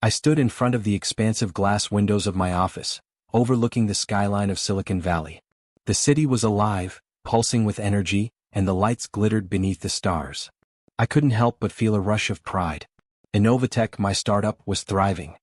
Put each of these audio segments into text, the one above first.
I stood in front of the expansive glass windows of my office, overlooking the skyline of Silicon Valley. The city was alive, pulsing with energy, and the lights glittered beneath the stars. I couldn't help but feel a rush of pride. Innovatech, my startup, was thriving.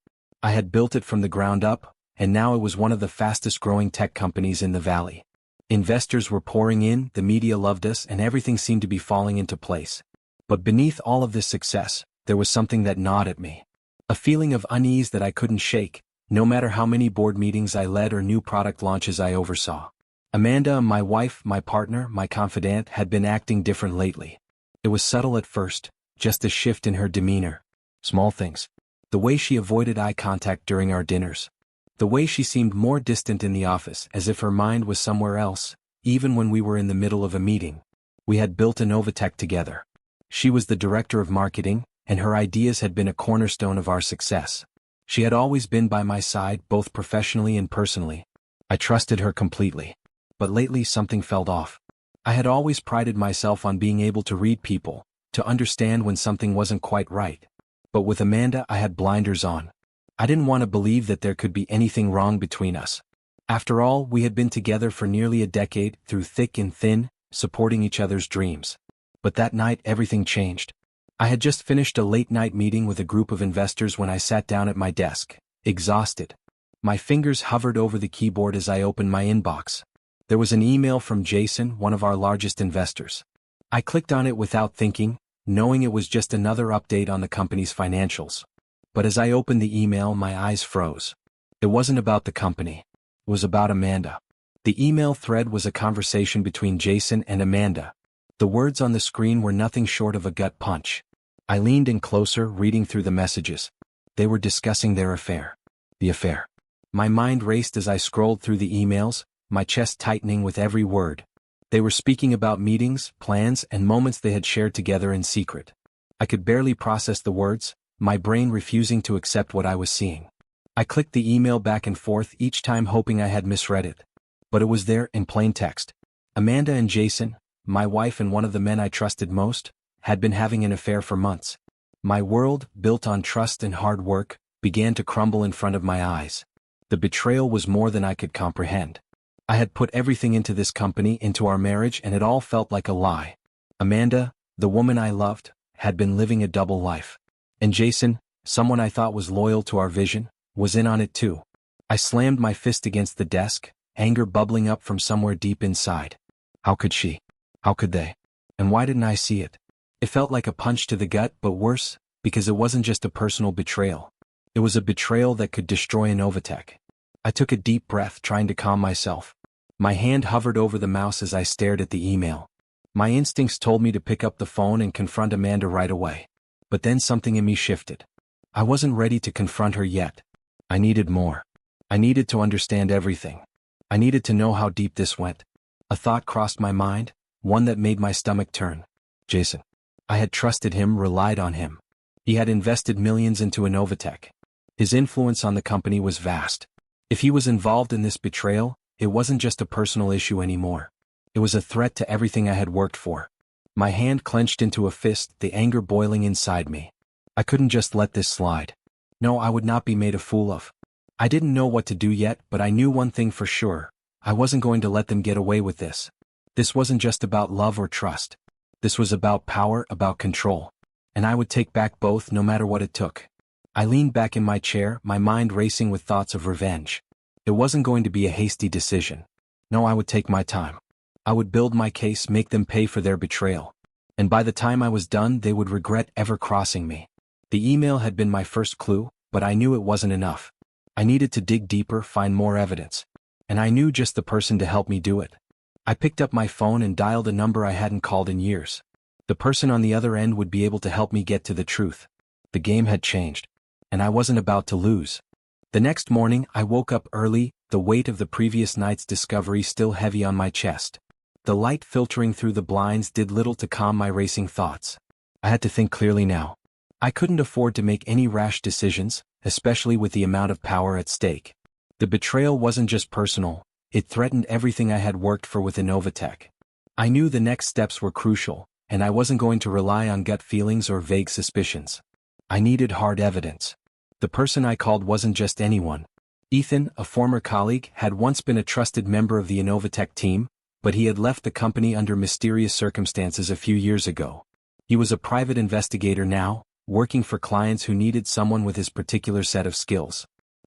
I had built it from the ground up, and now it was one of the fastest-growing tech companies in the valley. Investors were pouring in, the media loved us, and everything seemed to be falling into place. But beneath all of this success, there was something that gnawed at me. A feeling of unease that I couldn't shake, no matter how many board meetings I led or new product launches I oversaw. Amanda, my wife, my partner, my confidant, had been acting different lately. It was subtle at first, just a shift in her demeanor. Small things. The way she avoided eye contact during our dinners. The way she seemed more distant in the office, as if her mind was somewhere else, even when we were in the middle of a meeting. We had built Innovatech together. She was the director of marketing, and her ideas had been a cornerstone of our success. She had always been by my side, both professionally and personally. I trusted her completely. But lately something felt off. I had always prided myself on being able to read people, to understand when something wasn't quite right. But with Amanda, I had blinders on. I didn't want to believe that there could be anything wrong between us. After all, we had been together for nearly a decade, through thick and thin, supporting each other's dreams. But that night everything changed. I had just finished a late-night meeting with a group of investors when I sat down at my desk, exhausted. My fingers hovered over the keyboard as I opened my inbox. There was an email from Jason, one of our largest investors. I clicked on it without thinking, knowing it was just another update on the company's financials. But as I opened the email, my eyes froze. It wasn't about the company. It was about Amanda. The email thread was a conversation between Jason and Amanda. The words on the screen were nothing short of a gut punch. I leaned in closer, reading through the messages. They were discussing their affair. The affair. My mind raced as I scrolled through the emails, my chest tightening with every word. They were speaking about meetings, plans, and moments they had shared together in secret. I could barely process the words, my brain refusing to accept what I was seeing. I clicked the email back and forth, each time hoping I had misread it. But it was there, in plain text. Amanda and Jason, my wife and one of the men I trusted most, had been having an affair for months. My world, built on trust and hard work, began to crumble in front of my eyes. The betrayal was more than I could comprehend. I had put everything into this company, into our marriage, and it all felt like a lie. Amanda, the woman I loved, had been living a double life. And Jason, someone I thought was loyal to our vision, was in on it too. I slammed my fist against the desk, anger bubbling up from somewhere deep inside. How could she? How could they? And why didn't I see it? It felt like a punch to the gut, but worse, because it wasn't just a personal betrayal. It was a betrayal that could destroy Innovatech. I took a deep breath, trying to calm myself. My hand hovered over the mouse as I stared at the email. My instincts told me to pick up the phone and confront Amanda right away. But then something in me shifted. I wasn't ready to confront her yet. I needed more. I needed to understand everything. I needed to know how deep this went. A thought crossed my mind, one that made my stomach turn. Jason. I had trusted him, relied on him. He had invested millions into Innovatech. His influence on the company was vast. If he was involved in this betrayal, it wasn't just a personal issue anymore. It was a threat to everything I had worked for. My hand clenched into a fist, the anger boiling inside me. I couldn't just let this slide. No, I would not be made a fool of. I didn't know what to do yet, but I knew one thing for sure. I wasn't going to let them get away with this. This wasn't just about love or trust. This was about power, about control. And I would take back both, no matter what it took. I leaned back in my chair, my mind racing with thoughts of revenge. It wasn't going to be a hasty decision. No, I would take my time. I would build my case, make them pay for their betrayal. And by the time I was done, they would regret ever crossing me. The email had been my first clue, but I knew it wasn't enough. I needed to dig deeper, find more evidence. And I knew just the person to help me do it. I picked up my phone and dialed a number I hadn't called in years. The person on the other end would be able to help me get to the truth. The game had changed. And I wasn't about to lose. The next morning, I woke up early, the weight of the previous night's discovery still heavy on my chest. The light filtering through the blinds did little to calm my racing thoughts. I had to think clearly now. I couldn't afford to make any rash decisions, especially with the amount of power at stake. The betrayal wasn't just personal, it threatened everything I had worked for with Innovatech. I knew the next steps were crucial, and I wasn't going to rely on gut feelings or vague suspicions. I needed hard evidence. The person I called wasn't just anyone. Ethan, a former colleague, had once been a trusted member of the Innovatech team, but he had left the company under mysterious circumstances a few years ago. He was a private investigator now, working for clients who needed someone with his particular set of skills.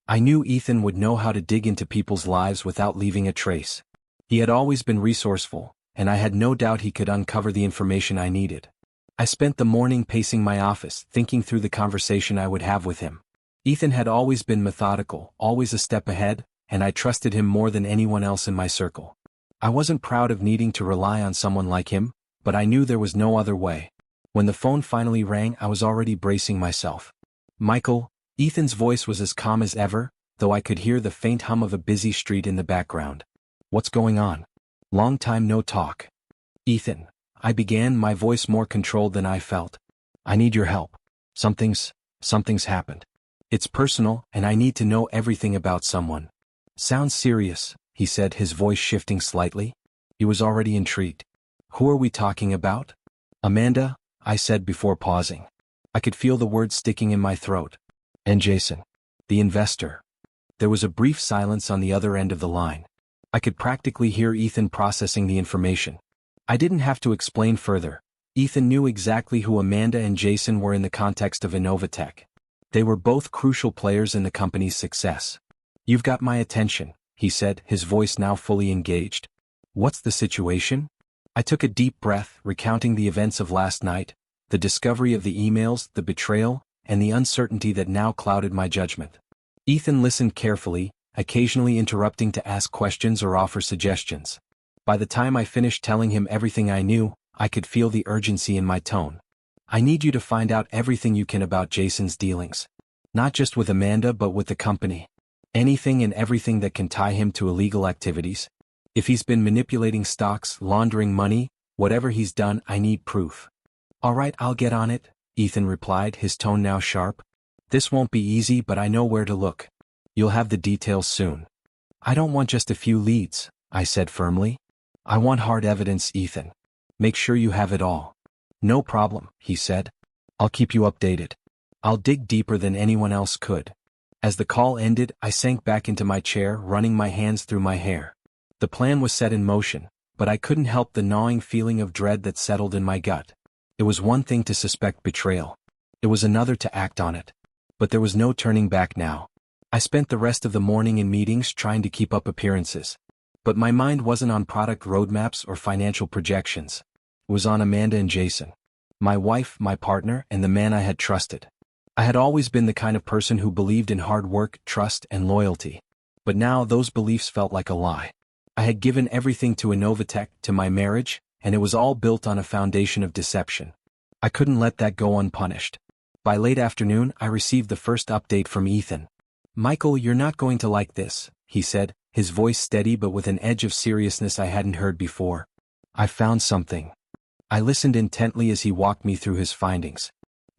I knew Ethan would know how to dig into people's lives without leaving a trace. He had always been resourceful, and I had no doubt he could uncover the information I needed. I spent the morning pacing my office, thinking through the conversation I would have with him. Ethan had always been methodical, always a step ahead, and I trusted him more than anyone else in my circle. I wasn't proud of needing to rely on someone like him, but I knew there was no other way. When the phone finally rang, I was already bracing myself. Michael, Ethan's voice was as calm as ever, though I could hear the faint hum of a busy street in the background. What's going on? Long time no talk. Ethan, I began, my voice more controlled than I felt. I need your help. Something's happened. It's personal, and I need to know everything about someone. Sounds serious, he said, his voice shifting slightly. He was already intrigued. Who are we talking about? Amanda, I said before pausing. I could feel the words sticking in my throat. And Jason, the investor. There was a brief silence on the other end of the line. I could practically hear Ethan processing the information. I didn't have to explain further. Ethan knew exactly who Amanda and Jason were in the context of Innovatech. They were both crucial players in the company's success. You've got my attention, he said, his voice now fully engaged. What's the situation? I took a deep breath, recounting the events of last night, the discovery of the emails, the betrayal, and the uncertainty that now clouded my judgment. Ethan listened carefully, occasionally interrupting to ask questions or offer suggestions. By the time I finished telling him everything I knew, I could feel the urgency in my tone. I need you to find out everything you can about Jason's dealings. Not just with Amanda but with the company. Anything and everything that can tie him to illegal activities. If he's been manipulating stocks, laundering money, whatever he's done, I need proof. All right, I'll get on it, Ethan replied, his tone now sharp. This won't be easy, but I know where to look. You'll have the details soon. I don't want just a few leads, I said firmly. I want hard evidence, Ethan. Make sure you have it all. No problem, he said. I'll keep you updated. I'll dig deeper than anyone else could. As the call ended, I sank back into my chair, running my hands through my hair. The plan was set in motion, but I couldn't help the gnawing feeling of dread that settled in my gut. It was one thing to suspect betrayal. It was another to act on it. But there was no turning back now. I spent the rest of the morning in meetings trying to keep up appearances. But my mind wasn't on product roadmaps or financial projections. It was on Amanda and Jason. My wife, my partner, and the man I had trusted. I had always been the kind of person who believed in hard work, trust, and loyalty. But now those beliefs felt like a lie. I had given everything to Innovatech, to my marriage, and it was all built on a foundation of deception. I couldn't let that go unpunished. By late afternoon, I received the first update from Ethan. Michael, you're not going to like this, he said, his voice steady but with an edge of seriousness I hadn't heard before. I found something. I listened intently as he walked me through his findings.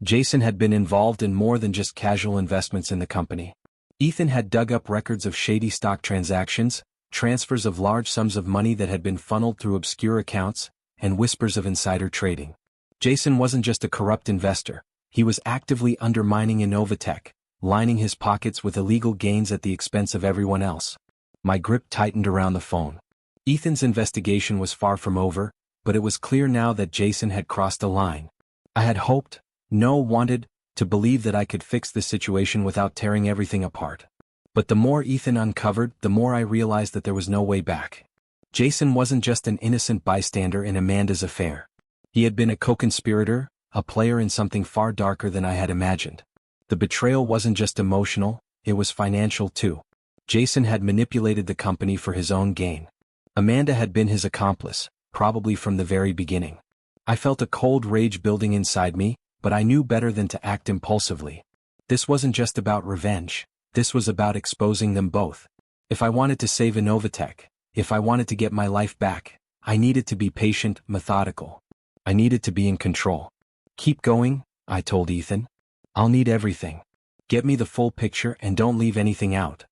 Jason had been involved in more than just casual investments in the company. Ethan had dug up records of shady stock transactions, transfers of large sums of money that had been funneled through obscure accounts, and whispers of insider trading. Jason wasn't just a corrupt investor. He was actively undermining Innovatech, lining his pockets with illegal gains at the expense of everyone else. My grip tightened around the phone. Ethan's investigation was far from over, but it was clear now that Jason had crossed a line. I had hoped, wanted, to believe that I could fix the situation without tearing everything apart. But the more Ethan uncovered, the more I realized that there was no way back. Jason wasn't just an innocent bystander in Amanda's affair. He had been a co-conspirator, a player in something far darker than I had imagined. The betrayal wasn't just emotional, it was financial too. Jason had manipulated the company for his own gain. Amanda had been his accomplice, probably from the very beginning. I felt a cold rage building inside me, but I knew better than to act impulsively. This wasn't just about revenge, this was about exposing them both. If I wanted to save Innovatech, if I wanted to get my life back, I needed to be patient, methodical. I needed to be in control. Keep going, I told Ethan. I'll need everything. Get me the full picture and don't leave anything out.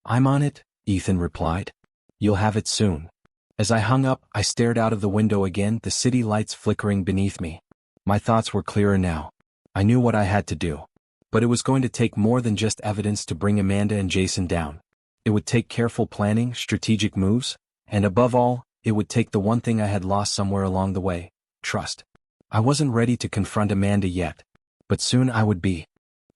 I'm on it, Ethan replied. You'll have it soon. As I hung up, I stared out of the window again, the city lights flickering beneath me. My thoughts were clearer now. I knew what I had to do. But it was going to take more than just evidence to bring Amanda and Jason down. It would take careful planning, strategic moves, and above all, it would take the one thing I had lost somewhere along the way: trust. I wasn't ready to confront Amanda yet, but soon I would be.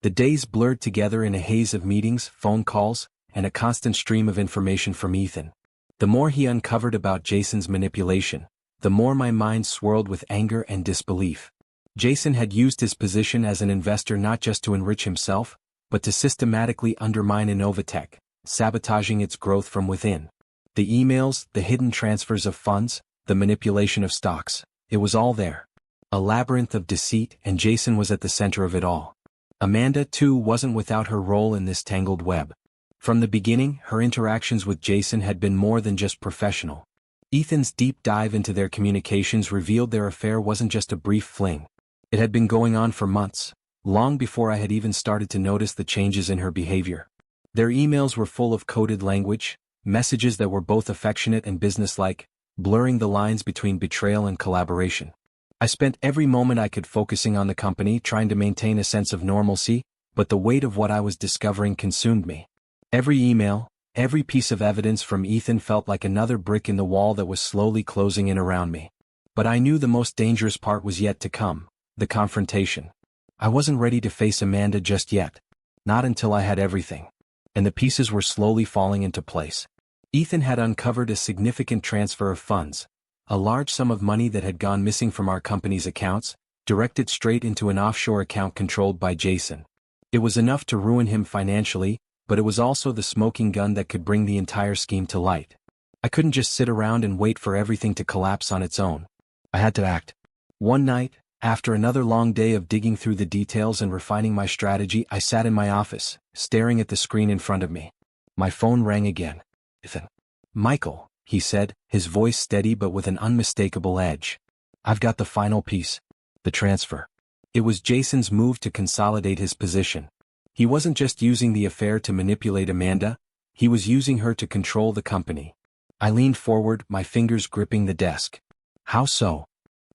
The days blurred together in a haze of meetings, phone calls, and a constant stream of information from Ethan. The more he uncovered about Jason's manipulation, the more my mind swirled with anger and disbelief. Jason had used his position as an investor not just to enrich himself, but to systematically undermine Innovatech, sabotaging its growth from within. The emails, the hidden transfers of funds, the manipulation of stocks, it was all there. A labyrinth of deceit, and Jason was at the center of it all. Amanda, too, wasn't without her role in this tangled web. From the beginning, her interactions with Jason had been more than just professional. Ethan's deep dive into their communications revealed their affair wasn't just a brief fling. It had been going on for months, long before I had even started to notice the changes in her behavior. Their emails were full of coded language, messages that were both affectionate and businesslike, blurring the lines between betrayal and collaboration. I spent every moment I could focusing on the company, trying to maintain a sense of normalcy, but the weight of what I was discovering consumed me. Every email, every piece of evidence from Ethan felt like another brick in the wall that was slowly closing in around me. But I knew the most dangerous part was yet to come: the confrontation. I wasn't ready to face Amanda just yet. Not until I had everything. And the pieces were slowly falling into place. Ethan had uncovered a significant transfer of funds, a large sum of money that had gone missing from our company's accounts, directed straight into an offshore account controlled by Jason. It was enough to ruin him financially, but it was also the smoking gun that could bring the entire scheme to light. I couldn't just sit around and wait for everything to collapse on its own. I had to act. One night, after another long day of digging through the details and refining my strategy, I sat in my office, staring at the screen in front of me. My phone rang again. "Ethan." "Michael," he said, his voice steady but with an unmistakable edge. "I've got the final piece. The transfer." It was Jason's move to consolidate his position. He wasn't just using the affair to manipulate Amanda, he was using her to control the company. I leaned forward, my fingers gripping the desk. "How so?"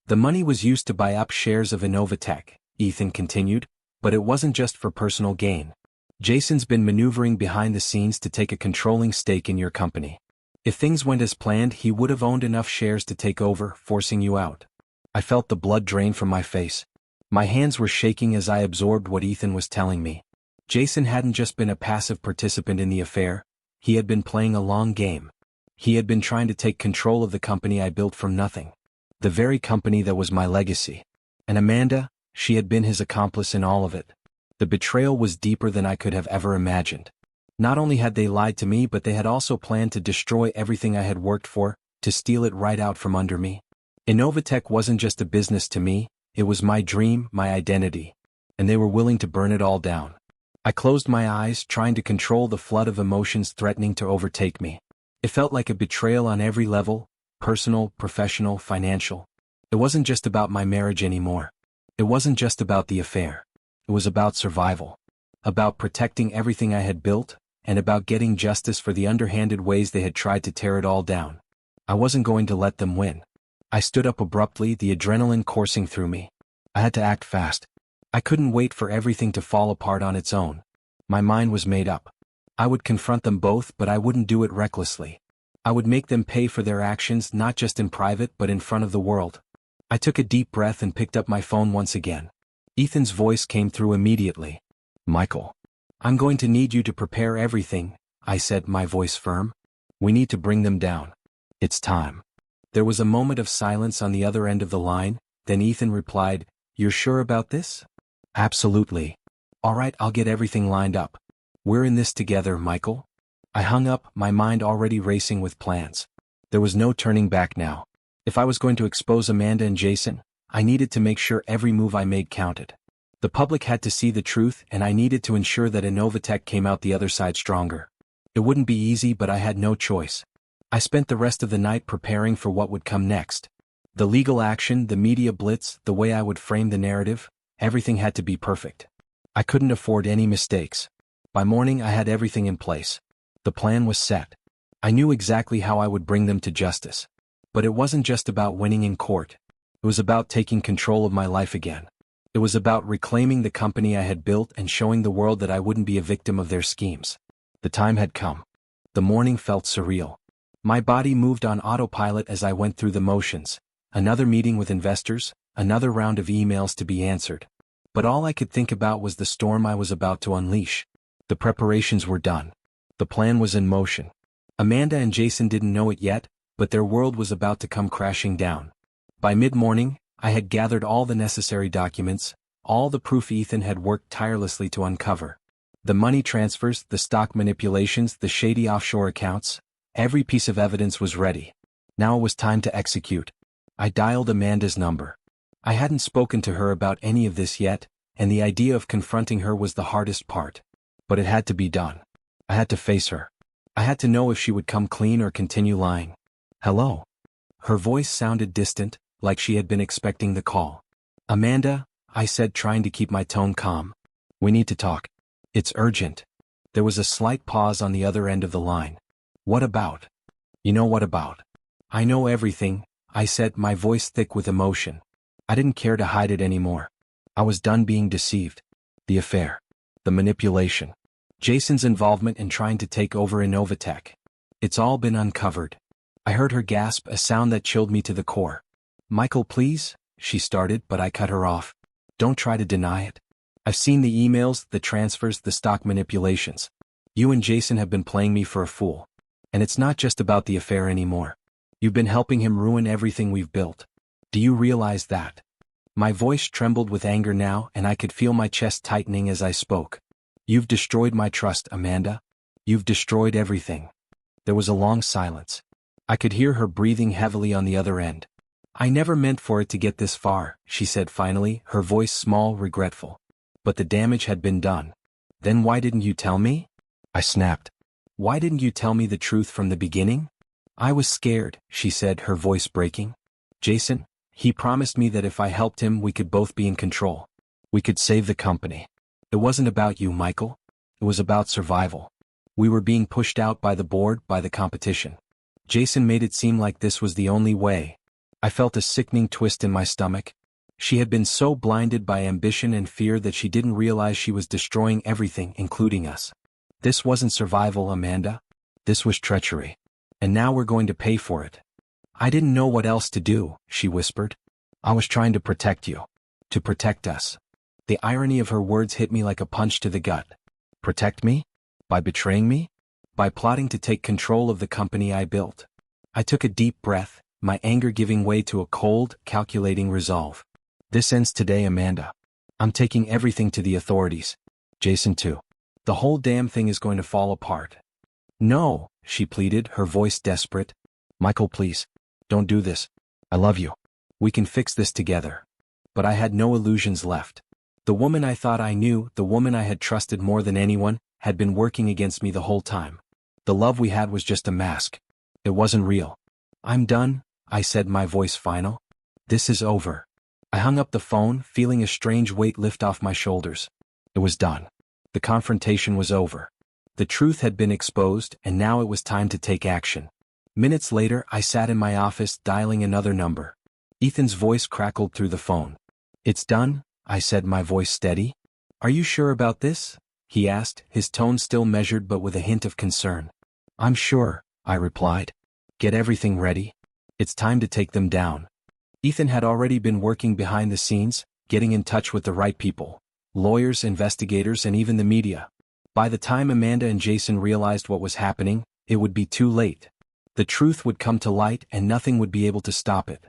"The money was used to buy up shares of Innovatech," Ethan continued, "but it wasn't just for personal gain. Jason's been maneuvering behind the scenes to take a controlling stake in your company. If things went as planned, he would have owned enough shares to take over, forcing you out." I felt the blood drain from my face. My hands were shaking as I absorbed what Ethan was telling me. Jason hadn't just been a passive participant in the affair, he had been playing a long game. He had been trying to take control of the company I built from nothing. The very company that was my legacy. And Amanda, she had been his accomplice in all of it. The betrayal was deeper than I could have ever imagined. Not only had they lied to me, but they had also planned to destroy everything I had worked for, to steal it right out from under me. Innovatech wasn't just a business to me, it was my dream, my identity. And they were willing to burn it all down. I closed my eyes, trying to control the flood of emotions threatening to overtake me. It felt like a betrayal on every level: personal, professional, financial. It wasn't just about my marriage anymore. It wasn't just about the affair. It was about survival. About protecting everything I had built, and about getting justice for the underhanded ways they had tried to tear it all down. I wasn't going to let them win. I stood up abruptly, the adrenaline coursing through me. I had to act fast. I couldn't wait for everything to fall apart on its own. My mind was made up. I would confront them both, but I wouldn't do it recklessly. I would make them pay for their actions, not just in private but in front of the world. I took a deep breath and picked up my phone once again. Ethan's voice came through immediately. "Michael, I'm going to need you to prepare everything," I said, my voice firm. "We need to bring them down. It's time." There was a moment of silence on the other end of the line, then Ethan replied, "You're sure about this?" "Absolutely." "All right, I'll get everything lined up. We're in this together, Michael." I hung up, my mind already racing with plans. There was no turning back now. If I was going to expose Amanda and Jason, I needed to make sure every move I made counted. The public had to see the truth, and I needed to ensure that Innovatech came out the other side stronger. It wouldn't be easy, but I had no choice. I spent the rest of the night preparing for what would come next. The legal action, the media blitz, the way I would frame the narrative, everything had to be perfect. I couldn't afford any mistakes. By morning I had everything in place. The plan was set. I knew exactly how I would bring them to justice. But it wasn't just about winning in court. It was about taking control of my life again. It was about reclaiming the company I had built and showing the world that I wouldn't be a victim of their schemes. The time had come. The morning felt surreal. My body moved on autopilot as I went through the motions. Another meeting with investors, another round of emails to be answered. But all I could think about was the storm I was about to unleash. The preparations were done. The plan was in motion. Amanda and Jason didn't know it yet, but their world was about to come crashing down. By mid-morning, I had gathered all the necessary documents, all the proof Ethan had worked tirelessly to uncover. The money transfers, the stock manipulations, the shady offshore accounts, every piece of evidence was ready. Now it was time to execute. I dialed Amanda's number. I hadn't spoken to her about any of this yet, and the idea of confronting her was the hardest part. But it had to be done. I had to face her. I had to know if she would come clean or continue lying. Hello? Her voice sounded distant, like she had been expecting the call. Amanda, I said, trying to keep my tone calm. We need to talk. It's urgent. There was a slight pause on the other end of the line. What about? You know what about? I know everything, I said, my voice thick with emotion. I didn't care to hide it anymore. I was done being deceived. The affair. The manipulation. Jason's involvement in trying to take over Innovatech. It's all been uncovered. I heard her gasp, a sound that chilled me to the core. Michael, please, she started, but I cut her off. Don't try to deny it. I've seen the emails, the transfers, the stock manipulations. You and Jason have been playing me for a fool. And it's not just about the affair anymore. You've been helping him ruin everything we've built. Do you realize that? My voice trembled with anger now, and I could feel my chest tightening as I spoke. You've destroyed my trust, Amanda. You've destroyed everything. There was a long silence. I could hear her breathing heavily on the other end. I never meant for it to get this far, she said finally, her voice small, regretful. But the damage had been done. Then why didn't you tell me? I snapped. Why didn't you tell me the truth from the beginning? I was scared, she said, her voice breaking. Jason, he promised me that if I helped him we could both be in control. We could save the company. It wasn't about you, Michael. It was about survival. We were being pushed out by the board, by the competition. Jason made it seem like this was the only way. I felt a sickening twist in my stomach. She had been so blinded by ambition and fear that she didn't realize she was destroying everything, including us. This wasn't survival, Amanda. This was treachery. And now we're going to pay for it. I didn't know what else to do, she whispered. I was trying to protect you. To protect us. The irony of her words hit me like a punch to the gut. Protect me? By betraying me? By plotting to take control of the company I built. I took a deep breath, my anger giving way to a cold, calculating resolve. This ends today, Amanda. I'm taking everything to the authorities. Jason too. The whole damn thing is going to fall apart. No, she pleaded, her voice desperate. Michael, please. Don't do this. I love you. We can fix this together. But I had no illusions left. The woman I thought I knew, the woman I had trusted more than anyone, had been working against me the whole time. The love we had was just a mask. It wasn't real. I'm done, I said, my voice final. This is over. I hung up the phone, feeling a strange weight lift off my shoulders. It was done. The confrontation was over. The truth had been exposed, and now it was time to take action. Minutes later, I sat in my office, dialing another number. Ethan's voice crackled through the phone. It's done, I said, my voice steady. Are you sure about this? He asked, his tone still measured but with a hint of concern. I'm sure, I replied. Get everything ready. It's time to take them down. Ethan had already been working behind the scenes, getting in touch with the right people. Lawyers, investigators, and even the media. By the time Amanda and Jason realized what was happening, it would be too late. The truth would come to light and nothing would be able to stop it.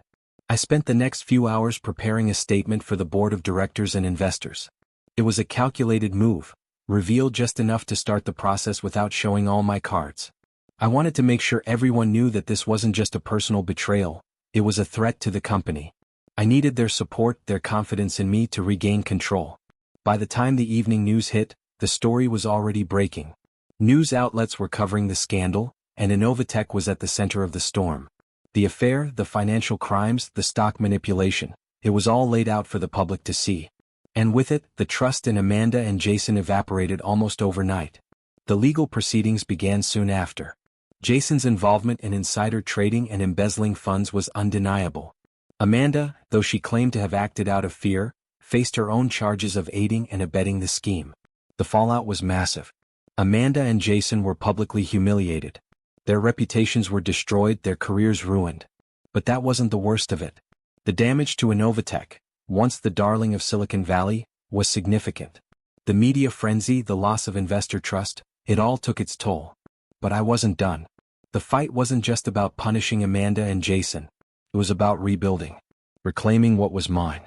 I spent the next few hours preparing a statement for the board of directors and investors. It was a calculated move, revealed just enough to start the process without showing all my cards. I wanted to make sure everyone knew that this wasn't just a personal betrayal, it was a threat to the company. I needed their support, their confidence in me to regain control. By the time the evening news hit, the story was already breaking. News outlets were covering the scandal, and Innovatech was at the center of the storm. The affair, the financial crimes, the stock manipulation, it was all laid out for the public to see. And with it, the trust in Amanda and Jason evaporated almost overnight. The legal proceedings began soon after. Jason's involvement in insider trading and embezzling funds was undeniable. Amanda, though she claimed to have acted out of fear, faced her own charges of aiding and abetting the scheme. The fallout was massive. Amanda and Jason were publicly humiliated. Their reputations were destroyed, their careers ruined. But that wasn't the worst of it. The damage to Innovatech, once the darling of Silicon Valley, was significant. The media frenzy, the loss of investor trust, it all took its toll. But I wasn't done. The fight wasn't just about punishing Amanda and Jason. It was about rebuilding, reclaiming what was mine.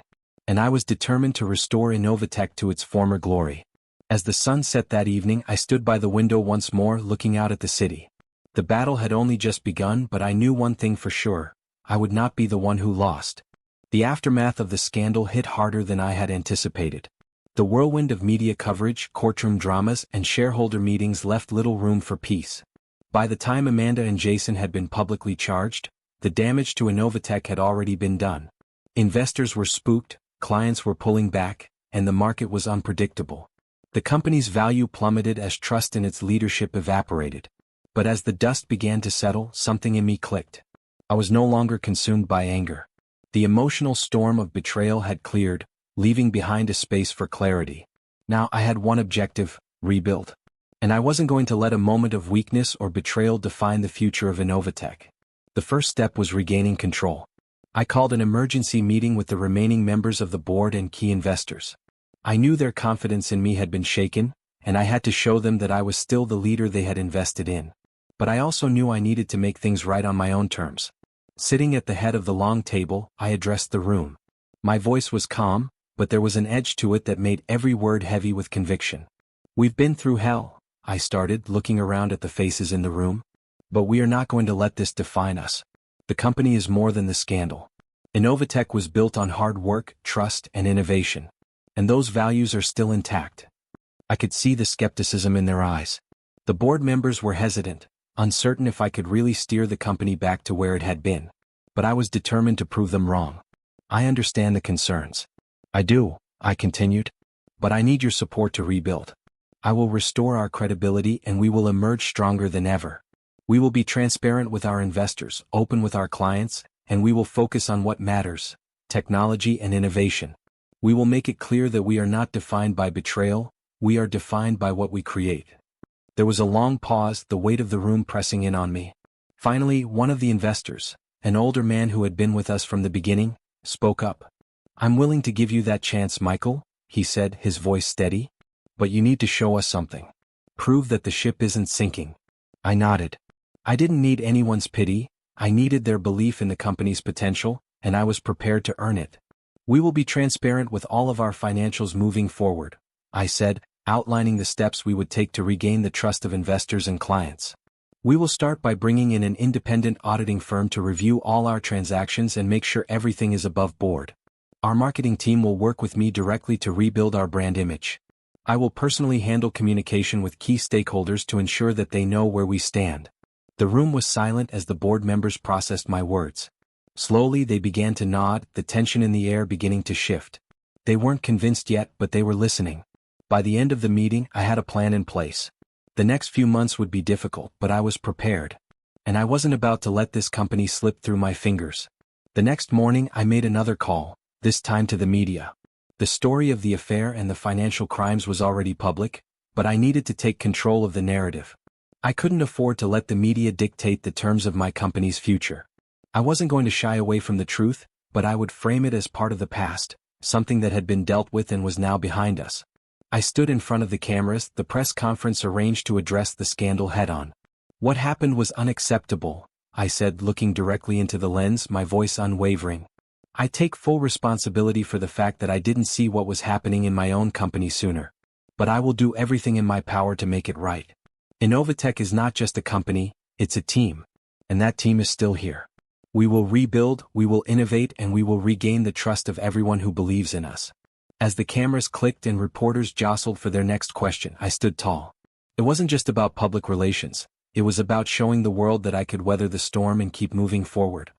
And I was determined to restore Innovatech to its former glory. As the sun set that evening, I stood by the window once more, looking out at the city. The battle had only just begun, but I knew one thing for sure: I would not be the one who lost. The aftermath of the scandal hit harder than I had anticipated. The whirlwind of media coverage, courtroom dramas, and shareholder meetings left little room for peace. By the time Amanda and Jason had been publicly charged, the damage to Innovatech had already been done. Investors were spooked, clients were pulling back, and the market was unpredictable. The company's value plummeted as trust in its leadership evaporated. But as the dust began to settle, something in me clicked. I was no longer consumed by anger. The emotional storm of betrayal had cleared, leaving behind a space for clarity. Now I had one objective: rebuild. And I wasn't going to let a moment of weakness or betrayal define the future of Innovatech. The first step was regaining control. I called an emergency meeting with the remaining members of the board and key investors. I knew their confidence in me had been shaken, and I had to show them that I was still the leader they had invested in. But I also knew I needed to make things right on my own terms. Sitting at the head of the long table, I addressed the room. My voice was calm, but there was an edge to it that made every word heavy with conviction. "We've been through hell," I started, looking around at the faces in the room. "But we are not going to let this define us. The company is more than the scandal. Innovatech was built on hard work, trust, and innovation. And those values are still intact." I could see the skepticism in their eyes. The board members were hesitant, uncertain if I could really steer the company back to where it had been. But I was determined to prove them wrong. "I understand the concerns." "I do," I continued. "But I need your support to rebuild. I will restore our credibility and we will emerge stronger than ever. We will be transparent with our investors, open with our clients, and we will focus on what matters: technology and innovation. We will make it clear that we are not defined by betrayal, we are defined by what we create." There was a long pause, the weight of the room pressing in on me. Finally, one of the investors, an older man who had been with us from the beginning, spoke up. "I'm willing to give you that chance, Michael," he said, his voice steady. "But you need to show us something. Prove that the ship isn't sinking." I nodded. I didn't need anyone's pity, I needed their belief in the company's potential, and I was prepared to earn it. "We will be transparent with all of our financials moving forward," I said, outlining the steps we would take to regain the trust of investors and clients. "We will start by bringing in an independent auditing firm to review all our transactions and make sure everything is above board. Our marketing team will work with me directly to rebuild our brand image. I will personally handle communication with key stakeholders to ensure that they know where we stand." The room was silent as the board members processed my words. Slowly they began to nod, the tension in the air beginning to shift. They weren't convinced yet, but they were listening. By the end of the meeting, I had a plan in place. The next few months would be difficult, but I was prepared. And I wasn't about to let this company slip through my fingers. The next morning I made another call, this time to the media. The story of the affair and the financial crimes was already public, but I needed to take control of the narrative. I couldn't afford to let the media dictate the terms of my company's future. I wasn't going to shy away from the truth, but I would frame it as part of the past, something that had been dealt with and was now behind us. I stood in front of the cameras, the press conference arranged to address the scandal head-on. "What happened was unacceptable," I said, looking directly into the lens, my voice unwavering. "I take full responsibility for the fact that I didn't see what was happening in my own company sooner. But I will do everything in my power to make it right. Innovatech is not just a company, it's a team. And that team is still here. We will rebuild, we will innovate, and we will regain the trust of everyone who believes in us." As the cameras clicked and reporters jostled for their next question, I stood tall. It wasn't just about public relations, it was about showing the world that I could weather the storm and keep moving forward.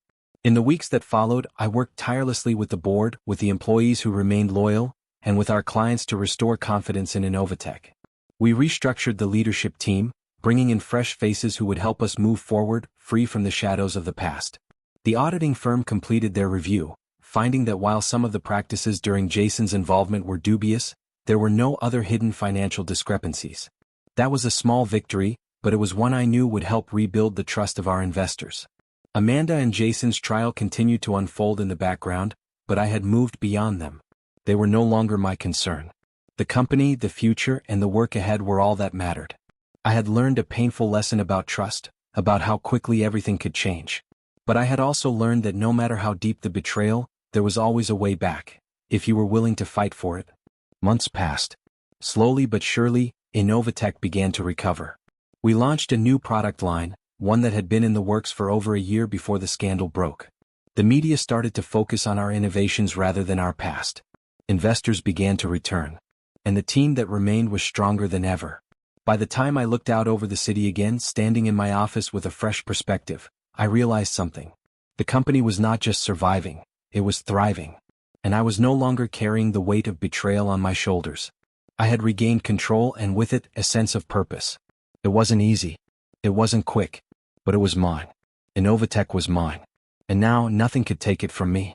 In the weeks that followed, I worked tirelessly with the board, with the employees who remained loyal, and with our clients to restore confidence in Innovatech. We restructured the leadership team, bringing in fresh faces who would help us move forward, free from the shadows of the past. The auditing firm completed their review, finding that while some of the practices during Jason's involvement were dubious, there were no other hidden financial discrepancies. That was a small victory, but it was one I knew would help rebuild the trust of our investors. Amanda and Jason's trial continued to unfold in the background, but I had moved beyond them. They were no longer my concern. The company, the future, and the work ahead were all that mattered. I had learned a painful lesson about trust, about how quickly everything could change. But I had also learned that no matter how deep the betrayal, there was always a way back, if you were willing to fight for it. Months passed. Slowly but surely, Innovatech began to recover. We launched a new product line, one that had been in the works for over a year before the scandal broke. The media started to focus on our innovations rather than our past. Investors began to return. And the team that remained was stronger than ever. By the time I looked out over the city again, standing in my office with a fresh perspective, I realized something. The company was not just surviving, it was thriving. And I was no longer carrying the weight of betrayal on my shoulders. I had regained control and with it, a sense of purpose. It wasn't easy. It wasn't quick. But it was mine. Innovatech was mine. And now nothing could take it from me.